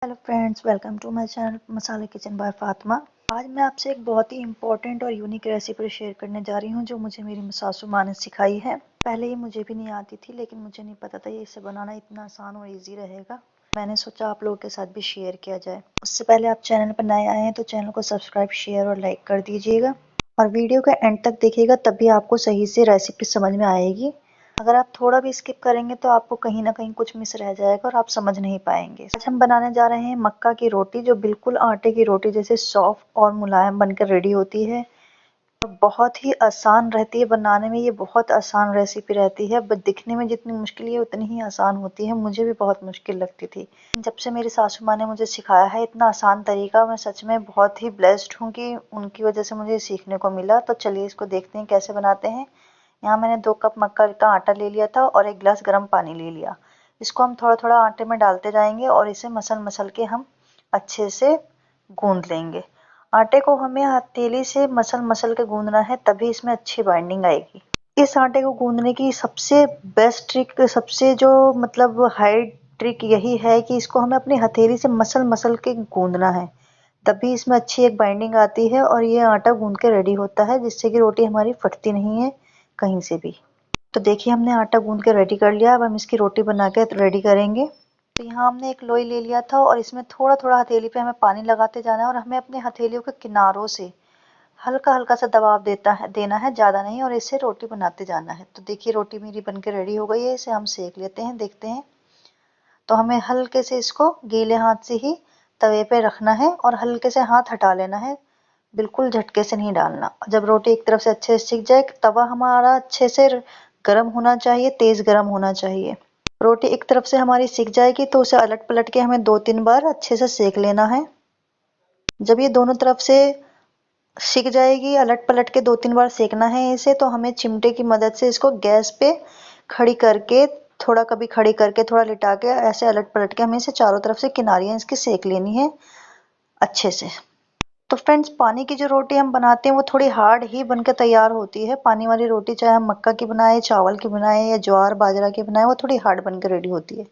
Hello friends, welcome to my channel मसाले kitchen by Fatima. आज मैं आपसे एक बहुत ही इम्पोर्टेंट और यूनिक रेसिपी शेयर करने जा रही हूँ जो मुझे मेरी सासू माँ ने सिखाई है। पहले ये मुझे भी नहीं आती थी, लेकिन मुझे नहीं पता था ये इसे बनाना इतना आसान और इजी रहेगा। मैंने सोचा आप लोगों के साथ भी शेयर किया जाए। उससे पहले आप चैनल पर नए आए हैं तो चैनल को सब्सक्राइब, शेयर और लाइक कर दीजिएगा और वीडियो का एंड तक देखिएगा, तभी आपको सही से रेसिपी समझ में आएगी। अगर आप थोड़ा भी स्किप करेंगे तो आपको कहीं ना कहीं कुछ मिस रह जाएगा और आप समझ नहीं पाएंगे। आज हम बनाने जा रहे हैं मक्का की रोटी, जो बिल्कुल आटे की रोटी जैसे सॉफ्ट और मुलायम बनकर रेडी होती है और बहुत ही आसान रहती है बनाने में। ये बहुत आसान रेसिपी रहती है, बट दिखने में जितनी मुश्किल है उतनी ही आसान होती है। मुझे भी बहुत मुश्किल लगती थी, जब से मेरी सासू माँ ने मुझे सिखाया है इतना आसान तरीका, मैं सच में बहुत ही ब्लेस्ड हूँ कि उनकी वजह से मुझे सीखने को मिला। तो चलिए इसको देखते हैं कैसे बनाते हैं। यहाँ मैंने 2 कप मक्का का आटा ले लिया था और 1 गिलास गर्म पानी ले लिया। इसको हम थोड़ा थोड़ा आटे में डालते जाएंगे और इसे मसल मसल के हम अच्छे से गूंद लेंगे। आटे को हमें हथेली से मसल मसल के गूंदना है, तभी इसमें अच्छी बाइंडिंग आएगी। इस आटे को गूंदने की सबसे बेस्ट ट्रिक, सबसे जो मतलब हाई ट्रिक यही है कि इसको हमें अपनी हथेली से मसल मसल के गूंदना है, तभी इसमें अच्छी एक बाइंडिंग आती है और ये आटा गूंद के रेडी होता है, जिससे कि रोटी हमारी फटती नहीं है कहीं से भी। तो देखिए हमने आटा गूंद के रेडी कर लिया। अब हम इसकी रोटी बना के रेडी करेंगे। तो यहाँ हमने एक लोई ले लिया था और इसमें थोड़ा थोड़ा हथेली पे हमें पानी लगाते जाना है और हमें अपने हथेलियों के किनारों से हल्का हल्का सा दबाव देना है, ज़्यादा नहीं, और इससे रोटी बनाते जाना है। तो देखिए रोटी मेरी बन के रेडी हो गई है, इसे हम सेक लेते हैं, देखते हैं। तो हमें हल्के से इसको गीले हाथ से ही तवे पे रखना है और हल्के से हाथ हटा लेना है, बिल्कुल झटके से नहीं डालना। जब रोटी एक तरफ से अच्छे से सिक जाए, तवा हमारा अच्छे से गर्म होना चाहिए, तेज गर्म होना चाहिए। रोटी एक तरफ से हमारी सिक जाएगी तो उसे अलट पलट के हमें 2-3 बार अच्छे से सेक लेना है। जब ये दोनों तरफ से सिक जाएगी, अलट पलट के 2-3 बार सेकना है इसे, तो हमें चिमटे की मदद से इसको गैस पे खड़ी करके, थोड़ा कभी खड़ी करके थोड़ा लिटा के ऐसे अलट पलट के हमें इसे चारों तरफ से किनारियां इसकी सेक लेनी है अच्छे से। तो फ्रेंड्स, पानी की जो रोटी हम बनाते हैं वो थोड़ी हार्ड ही बनकर तैयार होती है। पानी वाली रोटी चाहे हम मक्का की बनाए, चावल की बनाए या ज्वार बाजरा की बनाए, वो थोड़ी हार्ड बनकर रेडी होती है।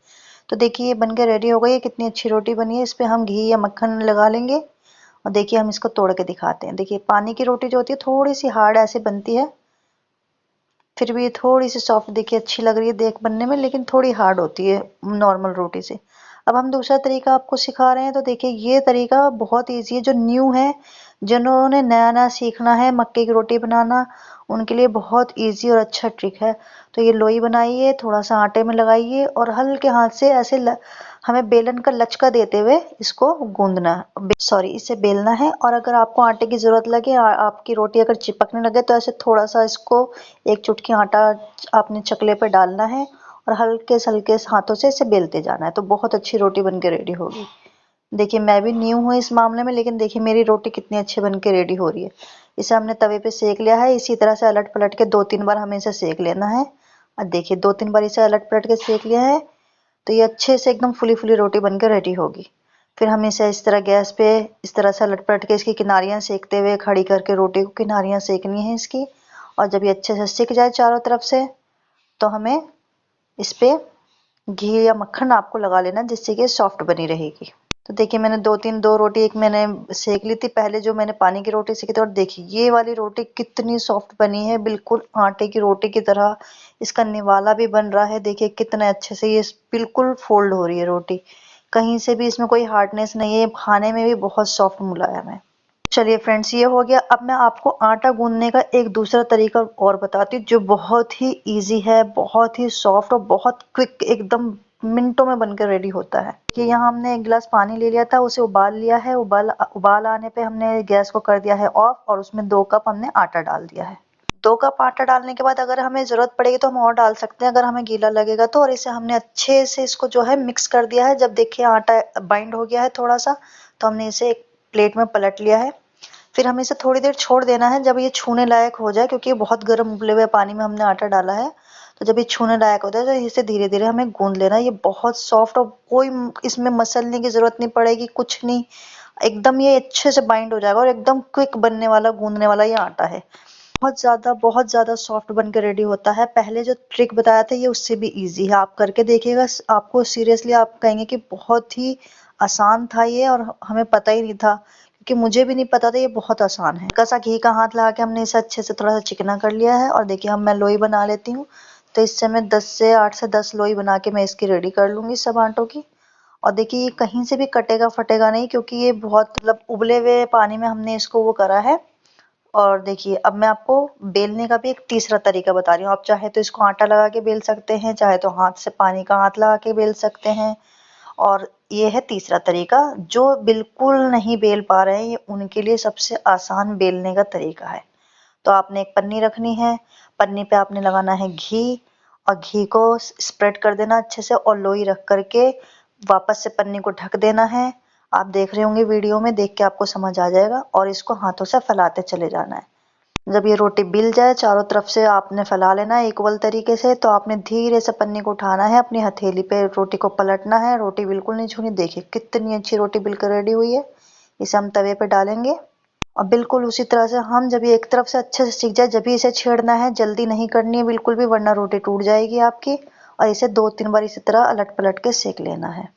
तो देखिए ये बनकर रेडी हो गई है, कितनी अच्छी रोटी बनी है। इस पे हम घी या मक्खन लगा लेंगे और देखिए हम इसको तोड़ के दिखाते हैं। देखिए पानी की रोटी जो होती है थोड़ी सी हार्ड ऐसे बनती है, फिर भी ये थोड़ी सी सॉफ्ट देखिए अच्छी लग रही है देख बनने में, लेकिन थोड़ी हार्ड होती है नॉर्मल रोटी से। अब हम दूसरा तरीका आपको सिखा रहे हैं। तो देखिए ये तरीका बहुत ईजी है, जो न्यू है, जिन्होंने नया नया सीखना है मक्के की रोटी बनाना, उनके लिए बहुत ईजी और अच्छा ट्रिक है। तो ये लोई बनाइए, थोड़ा सा आटे में लगाइए और हल्के हाथ से ऐसे हमें बेलन का लचका देते हुए इसको गूंदना, सॉरी इसे बेलना है। और अगर आपको आटे की जरूरत लगे, आपकी रोटी अगर चिपकने लगे, तो ऐसे थोड़ा सा इसको एक चुटकी आटा आपने चकले पे डालना है और हल्के से हाथों से इसे बेलते जाना है, तो बहुत अच्छी रोटी बन के रेडी होगी। देखिए मैं भी न्यू हूँ इस मामले में, लेकिन देखिए मेरी रोटी कितनी अच्छी बन के रेडी हो रही है। इसे हमने तवे पे सेक लिया है, इसी तरह से अलट पलट के 2-3 बार हमें इसे सेक लेना है। और देखिए 2-3 बार इसे अलट पलट के सेक लिया है, तो ये अच्छे से एकदम फुली फुली रोटी बनकर रेडी होगी। फिर हम इसे इस तरह गैस पे इस तरह से अलट पलट के इसकी किनारियां सेकते हुए खड़ी करके रोटी को किनारियां सेकनी है इसकी। और जब ये अच्छे से सिक जाए चारों तरफ से, तो हमें इस पे घी या मक्खन आपको लगा लेना, जिससे कि सॉफ्ट बनी रहेगी। तो देखिए मैंने दो रोटी एक मैंने सेक ली थी पहले, जो मैंने पानी की रोटी सेकी थी, और देखिए ये वाली रोटी कितनी सॉफ्ट बनी है, बिल्कुल आटे की रोटी की तरह। इसका निवाला भी बन रहा है, देखिए कितने अच्छे से ये बिल्कुल फोल्ड हो रही है रोटी, कहीं से भी इसमें कोई हार्डनेस नहीं है, खाने में भी बहुत सॉफ्ट मुलायम है। चलिए फ्रेंड्स, ये हो गया। अब मैं आपको आटा गूंदने का एक दूसरा तरीका और बताती हूँ, जो बहुत ही इजी है, बहुत ही सॉफ्ट और बहुत क्विक, एकदम मिनटों में बनकर रेडी होता है। कि यहाँ हमने 1 गिलास पानी ले लिया था, उसे उबाल लिया है। उबाल आने पे हमने गैस को कर दिया है ऑफ और उसमें 2 कप हमने आटा डाल दिया है। 2 कप आटा डालने के बाद अगर हमें जरूरत पड़ेगी तो हम और डाल सकते हैं, अगर हमें गीला लगेगा तो। और इसे हमने अच्छे से इसको जो है मिक्स कर दिया है। जब देखिए आटा बाइंड हो गया है थोड़ा सा, तो हमने इसे एक प्लेट में पलट लिया है। फिर हमें इसे थोड़ी देर छोड़ देना है, जब ये छूने लायक हो जाए, क्योंकि ये बहुत गर्म उबले हुए पानी में हमने आटा डाला है। तो जब ये छूने लायक होता है तो इसे धीरे धीरे हमें गूंद लेना है। ये बहुत सॉफ्ट और कोई इसमें मसलने की जरूरत नहीं पड़ेगी, कुछ नहीं, एकदम ये अच्छे से बाइंड हो जाएगा और एकदम क्विक बनने वाला, गूंदने वाला ये आटा है। बहुत ज्यादा सॉफ्ट बन के रेडी होता है। पहले जो ट्रिक बताया था ये उससे भी इजी है, आप करके देखिएगा, आपको सीरियसली आप कहेंगे कि बहुत ही आसान था ये, और हमें पता ही नहीं था, क्योंकि मुझे भी नहीं पता था ये बहुत आसान है। हल्का सा घी का हाथ लगा के हमने इसे अच्छे से थोड़ा सा चिकना कर लिया है। और देखिए, अब मैं लोई बना लेती हूँ। तो इससे मैं 8 से 10 लोई बना के मैं इसकी रेडी कर लूंगी सब आटों की। और देखिए, ये कहीं से भी कटेगा फटेगा नहीं, क्योंकि ये बहुत मतलब उबले हुए पानी में हमने इसको वो करा है। और देखिए, अब मैं आपको बेलने का भी एक तीसरा तरीका बता रही हूँ। आप चाहे तो इसको आटा लगा के बेल सकते हैं, चाहे तो हाथ से पानी का हाथ लगा के बेल सकते हैं। और ये है तीसरा तरीका, जो बिल्कुल नहीं बेल पा रहे हैं, ये उनके लिए सबसे आसान बेलने का तरीका है। तो आपने एक पन्नी रखनी है, पन्नी पे आपने लगाना है घी, और घी को स्प्रेड कर देना अच्छे से, और लोई रख करके वापस से पन्नी को ढक देना है। आप देख रहे होंगे वीडियो में, देख के आपको समझ आ जाएगा। और इसको हाथों से फैलाते चले जाना है। जब ये रोटी बिल जाए, चारों तरफ से आपने फैला लेना है इक्वल तरीके से, तो आपने धीरे से पन्नी को उठाना है, अपनी हथेली पे रोटी को पलटना है। रोटी बिल्कुल नहीं छूनी। देखिए कितनी अच्छी रोटी बिल्कुल रेडी हुई है। इसे हम तवे पे डालेंगे, और बिल्कुल उसी तरह से हम जब ये एक तरफ से अच्छे से सीख जाए, जब भी इसे छेड़ना है। जल्दी नहीं करनी है बिल्कुल भी, वरना रोटी टूट जाएगी आपकी। और इसे 2-3 बार इसी तरह अलट पलट के सेक लेना है।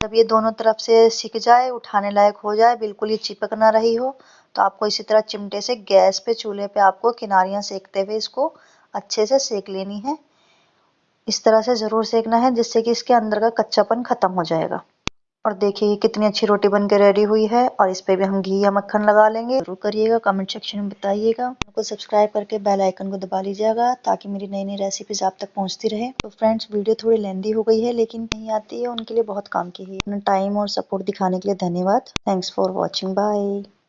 जब ये दोनों तरफ से सिक जाए, उठाने लायक हो जाए, बिल्कुल ये चिपक ना रही हो, तो आपको इसी तरह चिमटे से गैस पे, चूल्हे पे आपको किनारियां सेकते हुए इसको अच्छे से सेक लेनी है। इस तरह से जरूर सेकना है, जिससे कि इसके अंदर का कच्चापन खत्म हो जाएगा। और देखिए, ये कितनी अच्छी रोटी बन के रेडी हुई है। और इस पे भी हम घी या मक्खन लगा लेंगे। जरूर करिएगा, कमेंट सेक्शन में बताइएगा। को सब्सक्राइब करके बेल आइकन को दबा लीजिएगा, ताकि मेरी नई नई रेसिपीज आप तक पहुंचती रहे। तो फ्रेंड्स, वीडियो थोड़ी लेंदी हो गई है, लेकिन नहीं आती है उनके लिए बहुत काम की है। अपना टाइम और सपोर्ट दिखाने के लिए धन्यवाद। Thanks for watching. बाय।